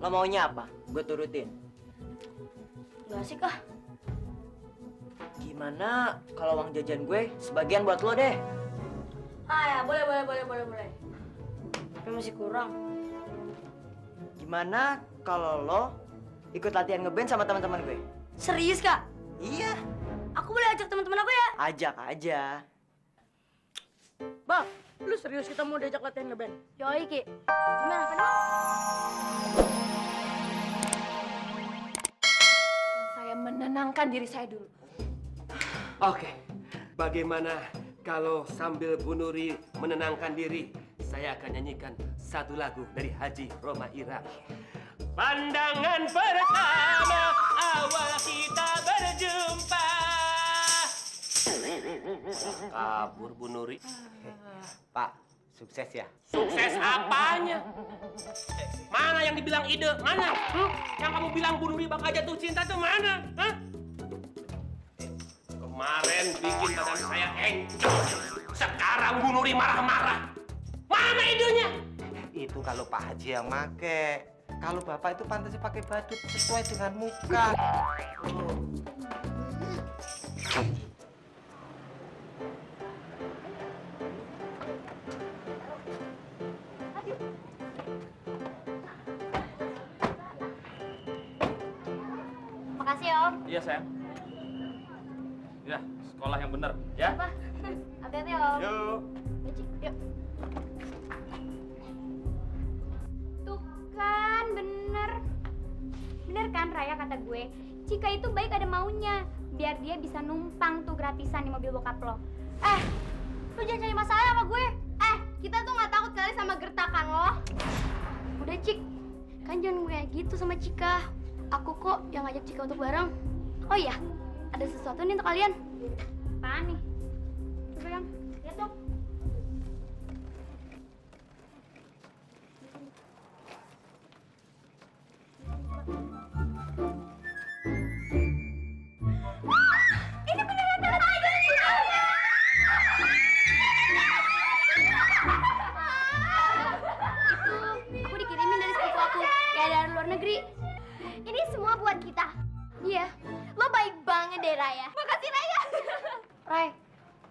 Lo maunya apa? Gue turutin. Gak asik ah. Gimana kalau uang jajan gue sebagian buat lo deh? Ah ya, boleh. Tapi masih kurang. Gimana kalau lo ikut latihan ngeband sama teman-teman gue? Serius kak? Iya, Aku boleh ajak teman-teman aku ya? ajak aja. Bang, lu serius kita mau diajak latihan ngeband? Yoi Ki. Gimana kenal? Saya menenangkan diri saya dulu. Oke, bagaimana kalau sambil Bu Nuri menenangkan diri, saya akan nyanyikan satu lagu dari Haji Roma Irang. Pandangan pertama awal kita berjumpa. Kabur Bu Nuri. Pak, sukses ya? Sukses apanya? Mana yang dibilang ide? Mana? Yang kamu bilang Bu Nuri bakal jatuh cinta tuh mana? Hah? Kemarin bikin badan saya encok. Sekarang Bu Nuri marah-marah. Mana idenya? Itu kalau Pak Haji yang make. Kalau Bapak itu pantasnya pakai badut sesuai dengan muka. Makasih ya Om. Iya sayang. Ya, sekolah yang bener ya. Apa? Hati-hati ya Om. Yuk. Yuk. Tuh kan, bener. Bener kan Raya kata gue, Cika itu baik ada maunya. Biar dia bisa numpang tuh gratisan di mobil bokap lo. Lo jangan cari masalah sama gue. Kita tuh nggak takut kali sama gertakan lo. Udah Cik, kan jangan gue kayak gitu sama Cika. Aku kok yang ngajak Cika untuk bareng. Oh iya, ada sesuatu nih untuk kalian. Apaan nih? Coba yang, lihat dong. Ini beneran tanda idolnya. Aku dikirimin dari sepupu aku, kayak dari luar negeri. Ini semua buat kita. Iya. Lo baik banget deh, Raya. Makasih, Raya. Ray,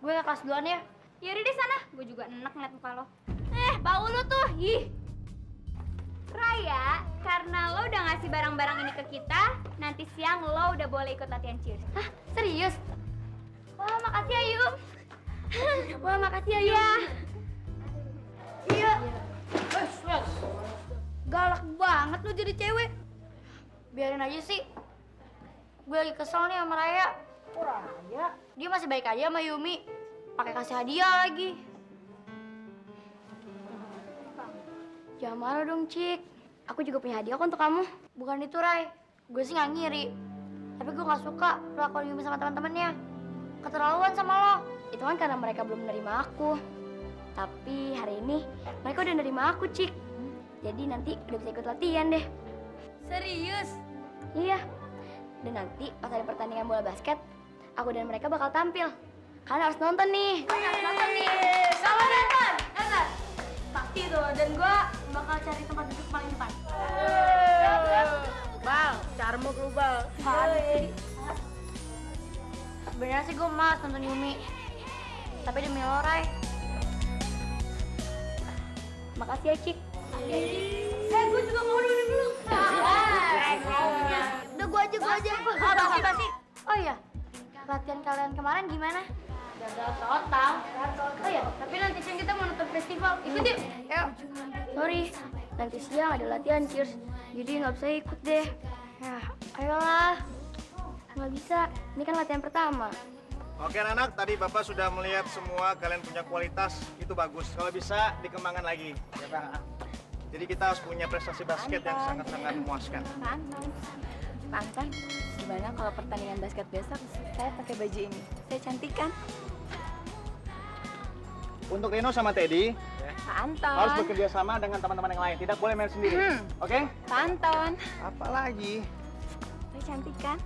gue ke kelas duluan ya. Yaudah deh sana. Gue juga enak ngeliat muka lo. Bau lo tuh. Ih. Raya, karena lo udah ngasih barang-barang ini ke kita, nanti siang lo udah boleh ikut latihan cheers. Hah? Serius? Wah, makasih Ayu. Wah, makasih Ayu. Iya. Galak banget lo jadi cewek. Biarin aja sih. Gue lagi kesel nih sama Raya. Oh, Raya. Dia masih baik aja sama Yumi. Pakai kasih hadiah lagi. Jangan marah dong, Cik. Aku juga punya hadiah kok untuk kamu. Bukan itu, Ray. Gue sih nggak ngiri. Tapi gue nggak suka perlakuan Yumi sama teman-temannya. Keterlaluan sama lo. Itu kan karena mereka belum menerima aku. Tapi hari ini mereka udah menerima aku, Cik. Jadi nanti udah bisa ikut latihan deh. Serius? Iya. Dan nanti pas ada pertandingan bola basket, aku dan mereka bakal tampil. Kalian harus nonton nih. Harus nonton nih. Selamat nonton. Nonton. Pasti tuh. Dan gue bakal cari tempat duduk paling depan. Bang, carmuk lu bang. Sebenarnya sih gue mas nonton Yumi. Tapi demi lo, Ray. Makasih ya, Cik. Gue juga mau dulu. Udah gue aja. Basi. Oh iya, latihan kalian kemarin gimana? Gagal total. Oh iya, tapi nanti siang kita mau nonton festival. Ikut yuk. Yuk. Sorry, nanti siang ada latihan cheers. Jadi nggak bisa ikut deh. Ya, ayolah. Nggak bisa, ini kan latihan pertama. Oke anak, tadi Bapak sudah melihat semua kalian punya kualitas, itu bagus. Kalau bisa dikembangkan lagi, ya Bang. Jadi kita harus punya prestasi basket yang sangat-sangat memuaskan. Pantan, gimana kalau pertandingan basket besok saya pakai baju ini? Saya cantik kan? Untuk Rino sama Teddy, Pak Anton. harus bekerja sama dengan teman-teman yang lain. Tidak boleh main sendiri. Oke? Pak Anton. Apalagi? Saya cantik kan?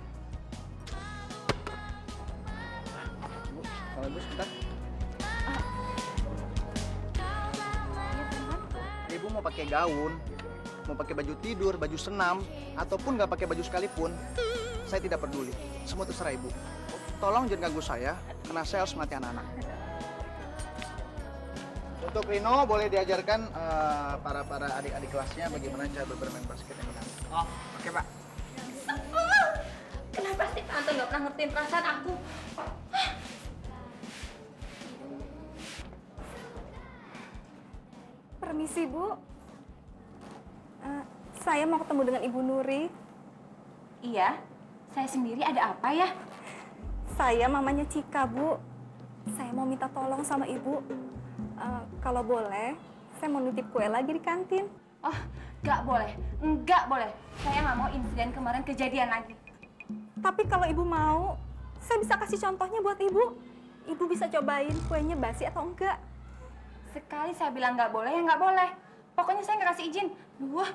Kalau Ibu sebentar. Ibu mau pakai gaun. mau pakai baju tidur, baju senam, ataupun nggak pakai baju sekalipun, saya tidak peduli. Semua terserah ibu. Tolong jangan ganggu saya, karena saya harus melatih anak-anak. Untuk Rino, boleh diajarkan para adik-adik kelasnya bagaimana cara bermain basket yang benar. Oh, oke Pak. Kenapa sih tante nggak pernah ngertiin perasaan aku? Permisi, Bu. Saya mau ketemu dengan Ibu Nuri. Iya, saya sendiri ada apa ya? Saya mamanya Cika, Bu. Saya mau minta tolong sama Ibu. Kalau boleh, saya mau nitip kue lagi di kantin. Oh, nggak boleh, nggak boleh. Saya nggak mau insiden kemarin kejadian lagi. Tapi kalau Ibu mau, saya bisa kasih contohnya buat Ibu. Ibu bisa cobain kuenya basi atau enggak. Sekali saya bilang nggak boleh, ya nggak boleh. Pokoknya saya nggak kasih izin. Wah.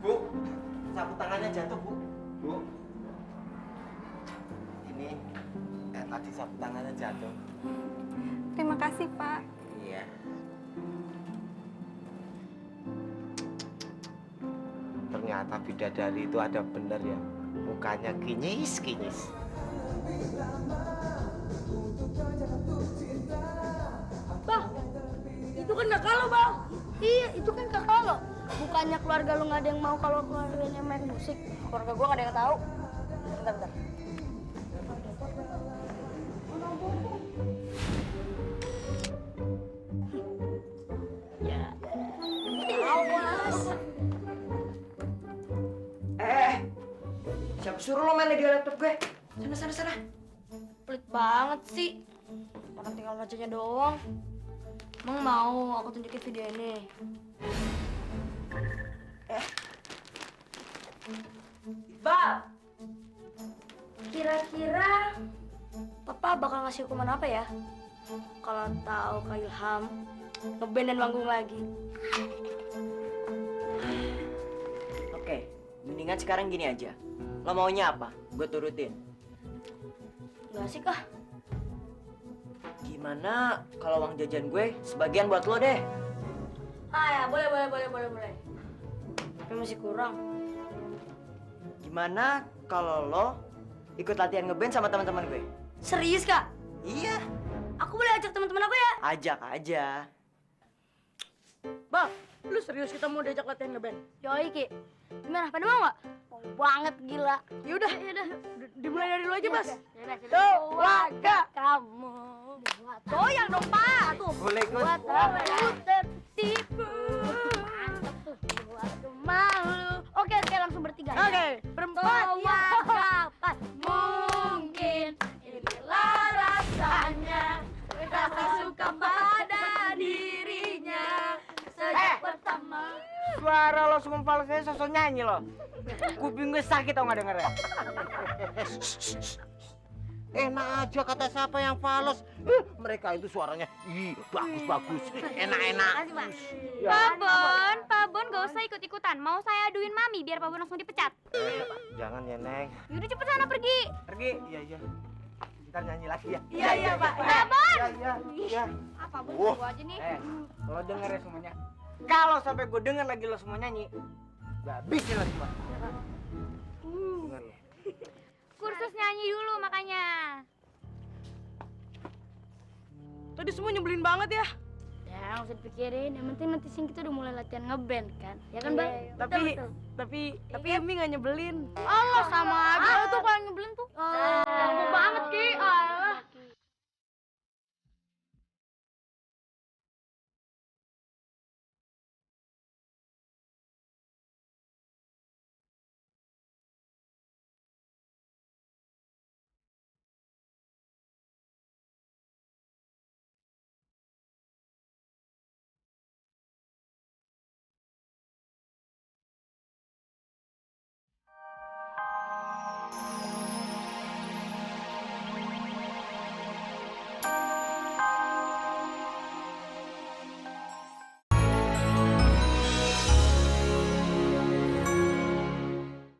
Bu, sapu tangannya jatuh, Bu. Bu. Ini tadi sapu tangannya jatuh. Terima kasih, Pak. Iya. Ternyata bidadari itu ada bener ya. Mukanya kinyis-kinyis. Bang, itu kan kakak lo, Bang. Iya, itu kan kakak lo. Bukannya keluarga lo nggak ada yang mau kalau keluarganya main musik. Keluarga gua nggak ada yang tahu. Bentar. Awas. Siapa suruh lo main di laptop gue? Sana. Pelit banget sih. Orang tinggal bacanya doang. Emang mau aku tunjukin video ini? Iqbal! Kira-kira Papa bakal ngasih hukuman apa ya? Kalau tahu Kak Ilham ngeband dan manggung lagi. Oke, mendingan sekarang gini aja. Lo maunya apa? Gue turutin. Gak asik ah. Gimana kalau uang jajan gue sebagian buat lo deh? Ah ya, boleh. Tapi masih kurang. Gimana kalau lo ikut latihan ngeband sama teman-teman gue? Serius, Kak? Iya, Aku boleh ajak teman-teman aku ya? ajak aja. Bang, lu serius kita mau diajak latihan ngeband? Yoi, Ki. Gimana? Pada mau nggak? Mau banget, gila. Yaudah, dimulai dari lu aja, Bas. Tuh, Waka. Kamu goyang dong, Pak. Tuh. Boleh gue. Buat aku tertipu. Mantap tuh. Buat aku malu. Oke, langsung bertiga. Oke, berempat. Kapan mungkin inilah rasanya rasa suka pada dirinya sejak pertama. Suara lo semua falsenya sosok nyanyi lo. Kuping gue sakit tau gak dengernya. Enak aja kata siapa yang fals. Mereka itu suaranya bagus. Enak-enak. Pak Bon, gak usah ikut-ikutan. Mau saya aduin Mami biar Pak Bon langsung dipecat. Jangan ya, Neng. Yaudah cepet sana pergi. Pergi. Iya. Kita nyanyi lagi ya. Iya, Pak. Pak Bon. Iya. Apa Bon? Wah. Gua aja nih. Lo denger ya semuanya. Kalau sampai gue denger lagi lo semua nyanyi, gue habisin lo semua. Denger lo. Kursus nyanyi dulu makanya. Tadi semua nyebelin banget ya. Ya, nggak usah dipikirin. Yang penting nanti sing kita udah mulai latihan ngeband kan? Ya kan, Bang? Tapi Emi nggak nyebelin. Allah sama aja. Lo tuh kalau nyebelin tuh.